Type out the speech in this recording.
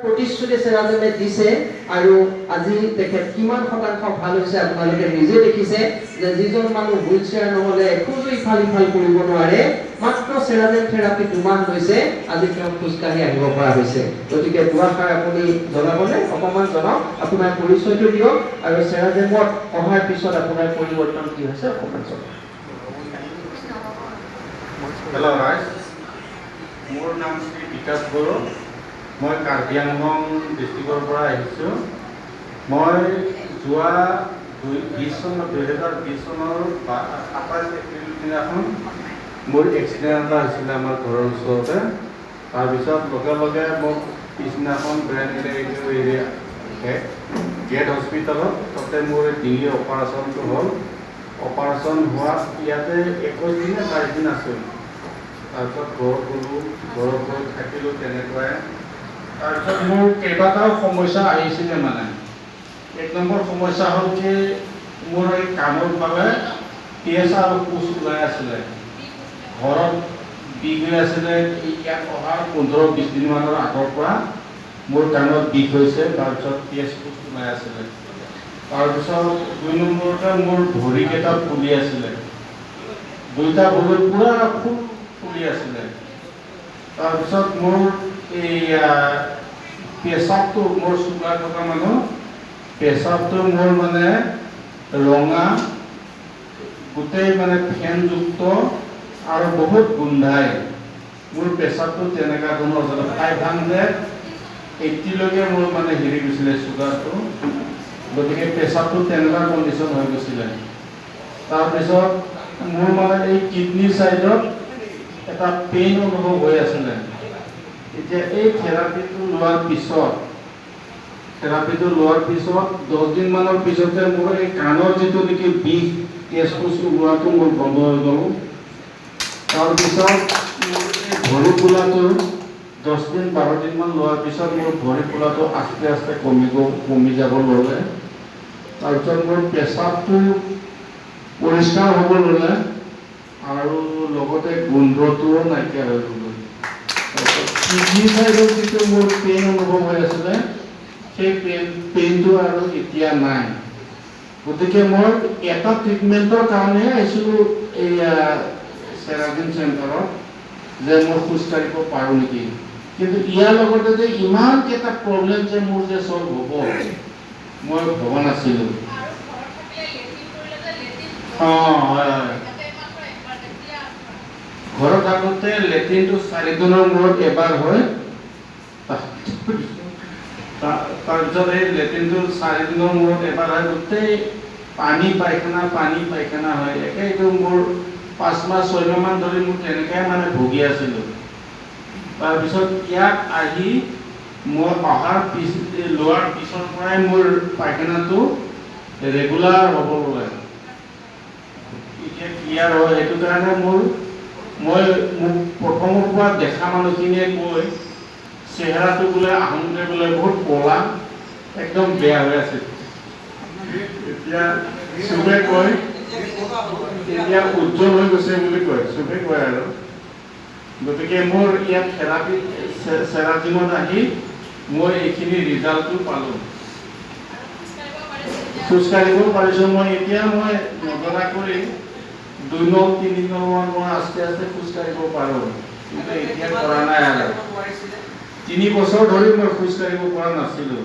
প্ৰতিশ্ৰুতি চেৰাজনে দিছে আৰু আজি তেখেত কিমান শতাংশ ভাল হৈছে আপোনালোকে নিজে দেখিছে যে যিজন মানুহ হুইল চেয়াৰ নহলে খোজো ইফাল ইফাল কৰিব নোৱাৰে মাত্ৰ চেৰাজেন থেৰাপি 2 মাহ হৈছে আজি তেওঁ খোজকাঢ়ি আহিব পৰা হৈছে গতিকে দুআষাৰ আপুনি জনাবনে অকমান জনাওক আপোনাৰ পৰিচয়টো দিয়ক আৰু চেৰাজেনত অহাৰ পিছত আপোনাৰ পৰিৱৰ্তন কি হৈছে অকমান জনাওক হেল্ল' গাইজ মোৰ নাম শ্ৰী বিকাশ বড়ো মই কাৰ্বি আংলং ডিষ্ট্ৰিক্টৰ পৰা আহিছোঁ মই যোৱা 2020 চনৰ 27 এপ্ৰিল দিনাখন মোৰ এক্সিডেণ্ট এটা হৈছিলে আমাৰ ঘৰৰ ওচৰতে তাৰপিছত লগে লগে মোক পিছদিনাখন ব্ৰেইন এৰিয়া গেট হস্পিটেলত তাতে মোৰ ডিঙি অপাৰেশ্যনটো হ'ল অপাৰেশ্যন হোৱা ইয়াতে 21 দিন 4 দিন আছিল তাৰপিছত ঘৰত গ'লোঁ ঘৰত গৈ থাকিলোঁ তেনেকুৱাই তাৰপিছত মোৰ কেইবাটাও সমস্যা আহিছিলে মানে 1 নম্বৰ সমস্যা হ'ল কি মোৰ এই কাণৰ ফালে তেজ আৰু কোচ ওলাই আছিলে ঘৰত বিষ হৈ আছিলে ইয়াত অহাৰ 15-20 দিনমানৰ আগৰ পৰা মোৰ কাণত বিষ হৈছে তাৰপিছত তেজ কোচ ওলাই আছিলে তাৰপিছত 2 নম্বৰতে মোৰ ভৰিকেইটা ফুলি আছিলে দুইটা ভৰি পুৰা ফুলি আছিলে তাৰপিছত মোৰ এই পেচাবটো মোৰ চুগাৰ থকা মানুহ পেচাবটো মোৰ মানে ৰঙা গোটেই মানে ফেনযুক্ত আৰু বহুত গোন্ধাই মোৰ পেচাবটো তেনেকুৱা ধৰণৰ আছিলে 580 লৈকে মোৰ মানে হেৰি গৈছিলে চুগাৰটো গতিকে পেচাবটো তেনেকুৱা কণ্ডিশ্যন হৈ গৈছিলে তাৰপিছত মোৰ মানে এই কিডনিৰ চাইডত এটা পেইন অনুভৱ হৈ আছিলে এতিয়া এই থেৰাপিটো লোৱাৰ পিছত 10 দিন মানৰ পিছতে মোৰ এই কাণৰ যিটো নেকি বিষ তেজ কোচ ওলোৱাটো মোৰ বন্ধ হৈ গ'ল তাৰপিছত মোৰ এই ভৰি ফুলাটো 10 দিন 12 দিনমান লোৱাৰ পিছত মোৰ ভৰি ফুলাটো আস্তে আস্তে কমি যাব ল'লে তাৰপিছত মোৰ পেচাবটো পৰিষ্কাৰ হ'ব ল'লে আৰু লগতে গোন্ধটোও নাইকিয়া হৈ গ'ল কিডনি চাইডত যিটো মোৰ পেইন অনুভৱ হৈ আছিলে সেই পেইনটো আৰু এতিয়া নাই গতিকে মই এটা ট্ৰিটমেণ্টৰ কাৰণে আহিছিলোঁ এই চেৰাজিন চেণ্টাৰত যে মই খোজকাঢ়িব পাৰোঁ নেকি কিন্তু ইয়াৰ লগতে যে ইমানকেইটা প্ৰব্লেম যে মোৰ যে চল্ভ হ'ব মই ভবা নাছিলোঁ হয় ঘৰত আগতে লেট্ৰিনটো 4 দিনৰ মূৰত এবাৰ হয় তাৰপিছত এই লেট্ৰিনটো 4 দিনৰ মূৰত এবাৰ হয় গোটেই পানী পায়খানা হয় একেইটো মোৰ 5 মাহ 6 মাহমান ধৰি মোৰ তেনেকৈ মানে ভুগি আছিলোঁ তাৰপিছত ইয়াত আহি মই অহাৰ লোৱাৰ পিছৰ পৰাই মোৰ পায়খানাটো ৰেগুলাৰ হ'ব ল'লে এতিয়া ক্লিয়াৰ হয় সেইটো কাৰণে মই মোক প্ৰথমৰ পৰা দেখা মানুহখিনিয়ে কৈ চেহেৰাটো বোলে আহোঁতে বোলে বহুত ক'লা একদম বেয়া হৈ আছে এতিয়া চবে কয় এতিয়া উজ্জ্বল হৈ গৈছে বুলি কয় চবে কয় আৰু গতিকে মোৰ ইয়াত থেৰাপি চেৰাজিমত আহি মই এইখিনি ৰিজাল্টটো পালোঁ খোজকাঢ়িব পাৰিছোঁ মই এতিয়া মই নজনা কৰি 2 নল 3 নলমান মই আস্তে আস্তে খোজকাঢ়িব পাৰোঁ কিন্তু এতিয়া কৰা নাই আৰু 3 বছৰ ধৰি মই খোজকাঢ়িব পৰা নাছিলোঁ